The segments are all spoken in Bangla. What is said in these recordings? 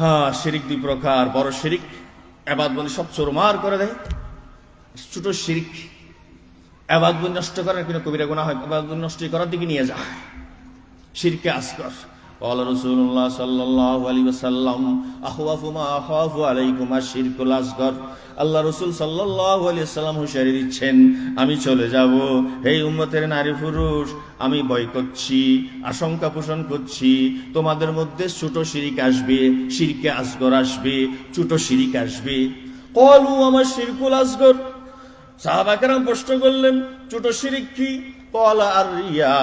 হ্যাঁ, শিরিক দুই প্রকার। বড় শিরিক এবাদত বন্দি সব চোরমার করে দেয়। ছোট শিরিক এবাদত বন্দি নষ্ট করার কিন্তু কবিরা গুনাহ হয়, এবাদত বন্দি নষ্ট করার দিকে নিয়ে যায়। শিরকে আসগর। قال رسول الله صلى الله عليه وسلم اخوف ما اخاف عليكم الشرك الاصغر। আল্লাহ রাসূল সাল্লাল্লাহু আলাইহি ওয়াসাল্লাম হুঁশিয়ারি দিচ্ছেন, আমি চলে যাব, হে উম্মতের নারী পুরুষ, আমি ভয় করছি, আশঙ্কা পোষণ করছি, তোমাদের মধ্যে ছোট শিরিক আসবে, শিরকে আসগর আসবে, ছোট শিরিক আসবে। ক্বালু আমার শিরকুল আসগর। সাহাবা কেরাম প্রশ্ন করলেন, ছোট শিরিক কি? ক্বালা আর রিয়া।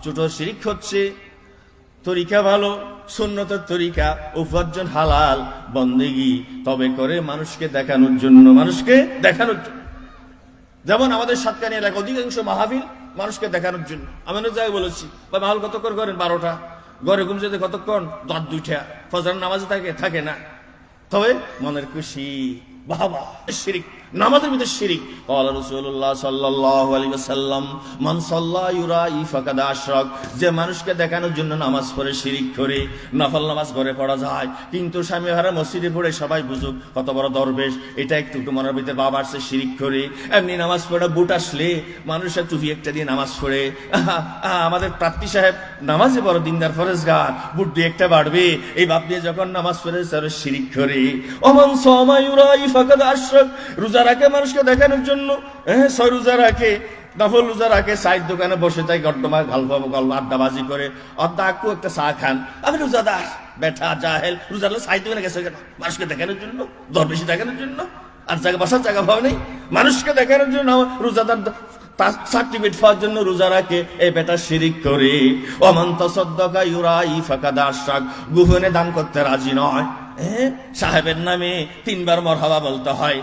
ছোট শিরিক হচ্ছে তরিকা ভালো, সুন্নতের তরিকা, উপার্জন হালাল, বন্দেগী তবে করে মানুষকে দেখানোর জন্য, মানুষকে দেখানোর জন্য। যেমন আমাদের সাতকানি এলাকা অধিকাংশ মাহফিল মানুষকে দেখানোর জন্য। আমি অনেক জায়গায় বলেছি, বা মাহফিল কতক্ষণ করেন? 12টা। ঘরে ঘুম যেতে কতক্ষণ? রাত 2টা। ফজর নামাজে থাকে না, তবে মনের খুশি। বাবা, শিরিক, নামাজের ভিতরে শিরিক। ক্বালা রাসূলুল্লাহ সাল্লাল্লাহু আলাইহি ওয়াসাল্লাম মান সাল্লা ইউরাই ফাকাদ আশরাক। যে মানুষকে দেখানোর জন্য নামাজ পড়ে শিরিক করে। নফল নামাজ ঘরে পড়া যায়, কিন্তু স্বামী হারা মসজিদে পড়ে সবাই বুঝুক কত বড় দরবেশ, এটা একটু মনের ভিতরে বাবা আসছে শিরিক করে। এমনি নামাজ পড়ে বুট আসলে মানুষের টুপি একটা দিয়ে নামাজ পড়ে। আমাদের প্রার্থী সাহেব নামাজে বড় দিনদার ফরেজগার, বুট দিয়ে একটা বাড়বে, এই ভাব দিয়ে যখন নামাজ পড়ে তারা শিরিক করে। ওমান সামা ইউরাই ফাকাদ আশরাক। রোজা রাখে মানুষকে দেখানোর জন্য, 6 রোজা রাখে, নফল রোজা রাখে, সাইড দোকানে বসে তাই গল্প আড্ডাবাজি করে, অর্ধা একটা চা খান। আমি রোজাদার, বেটা জাহেল, রোজা সাইড দোকানে গেছে কেন? মানুষকে দেখানোর জন্য, দরবেশি দেখানোর জন্য। আর জায়গা বসার জায়গা পাওয়া নেই, মানুষকে দেখানোর জন্য রোজাদার সার্টিফিকেট পাওয়ার জন্য রোজা রাখে, এই বেটা শিরিক করে। ওমান তাসাদ্দাকা ইউরাই ফাকাদ আশরাক। গোপনে দান করতে রাজি নয়। সাহেবের নামে 3বার মারহাবা বলতে হয়,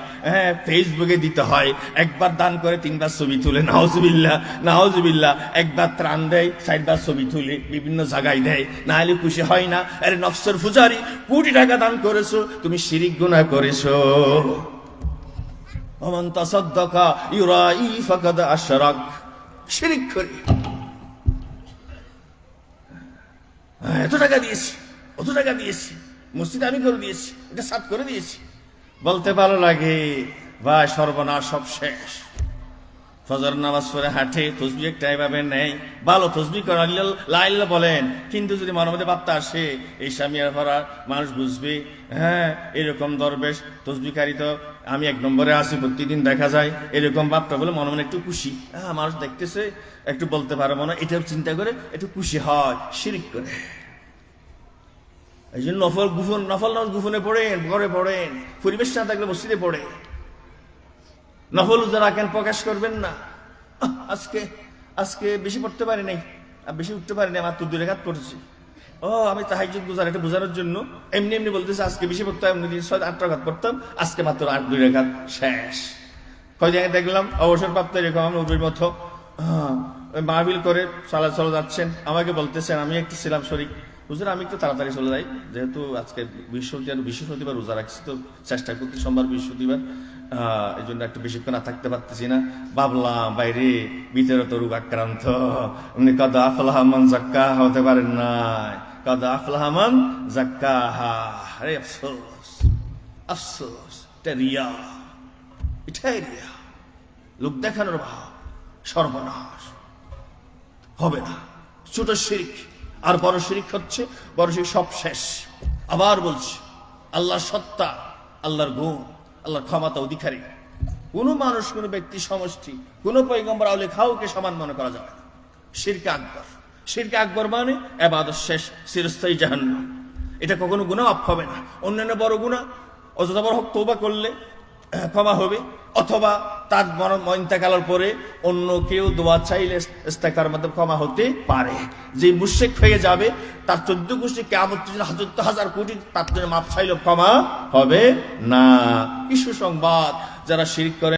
ফেসবুকে দিতে হয়, একবার দান করে 3বার ছবি তুলে, নাউজুবিল্লাহ নাউজুবিল্লাহ। একবার ত্রাণ দেয়, 4বার ছবি তুলে বিভিন্ন জায়গায় দেয়, না হলে খুশি হয় না। আরে নফসের পূজারি, কোটি টাকা দান করেছো, তুমি শিরিক গুনাহ করেছো। ওমান তাসাদ্দাকা ইউরাই ফাকাদ আশরাক। শিরিক করে এত টাকা দিয়েছি, অত টাকা দিয়েছি, মসজিদ আমি করে দিয়েছি, এটা সাত করে দিয়েছি, বলতে ভালো লাগে। ভাই সর্বনাশ, সব শেষ। ফজর নামাজ পড়ে হাঁটে, তসবিহ একটা এভাবে নেই, ভালো তসবিহ করা লাইল্লা বলেন, কিন্তু যদি মনের মধ্যে ভাবতে আসে এই স্বামী আর ভরা মানুষ বুঝবে, এরকম দরবেশ তসবিহকারী তো আমি 1 নম্বরে আসি, প্রতিদিন দেখা যায়, এরকম ভাবটা বলে মনে মনে একটু খুশি, মানুষ দেখতেছে, একটু বলতে পারবো না, এটা চিন্তা করে একটু খুশি হয়, শিরিক করে। এই জন্য নফল নামাজ গুফনে পড়েন, ঘরে পড়েন, পরিবেশ না থাকলে মসজিদে পড়ে। নফল রোজা রাখেন, প্রকাশ করবেন না। আজকে বেশি পড়তে পারি নাই, বেশি উঠতে পারি নাই, মাত্র 2 রাকাত পড়েছি। আমি তাহাজ্জুদ গুজার, এটা বোঝানোর জন্য এমনি বলতেছি, আজকে বেশি পড়তাম, এমনি 7-8 রাকাত পড়তাম, আজকে মাত্র 2 রাকাত, শেষ। কয়দিন আগে দেখলাম অবসরপ্রাপ্ত এরকম আমরা উর্বির মতো মাহফিল করে চলে যাচ্ছেন, আমাকে বলতেছেন, আমি একটু ছিলাম শরীক, হুজুর আমি একটু তাড়াতাড়ি চলে যাই, যেহেতু আজকে বৃহস্পতিবার রোজা রাখছি, তো চেষ্টা করতে সোমবার বৃহস্পতিবার, এই জন্য একটু বেশিক্ষণ না থাকতে পারতেছি না। ভাবলাম বাইরে ভিতরে তো রোগ আক্রান্ত, এমনি কদ আফলাহা মান যাক্কাহা হতে পারেন নাই, কদ আফলাহা মান যাক্কাহা। আরে আফসোস, আফসোস, এটা রিয়া, এটাই রিয়া, লোক দেখানোর ভাব, সর্বনাশ, হবে না। ছোট শিরক আর বড় শিরক হচ্ছে, বড় শিরক সব শেষ। আবার বলছি, আল্লাহর সত্তা, আল্লাহর গুণ, আল্লাহর ক্ষমতা অধিকারী কোনো মানুষ, কোনো ব্যক্তি, সমষ্টি, কোনো পয়গম্বর আউলিয়া কাউকে সমান মনে করা যাবে না। শিরকে আকবর, শিরকে আকবর মানে ইবাদত শেষ, চিরস্থায়ী জাহান্নাম। এটা কখনো গুনাহ মাফ হবে না। অন্যান্য বড় গুনাহ অযথা বড় তওবা করলে ক্ষমা হবে, অথবা তার ইন্তেকালের পরে অন্য কেউ দোয়া চাইলে ইস্তেগফারের মাধ্যমে ক্ষমা হতে পারে। যে মুশরিক হয়ে যাবে তার 14 গোষ্ঠী কিয়ামত পর্যন্ত 1000 কোটি তার জন্য মাফ চাইলেও ক্ষমা হবে না। কি সুসংবাদ! যারা শিরক করে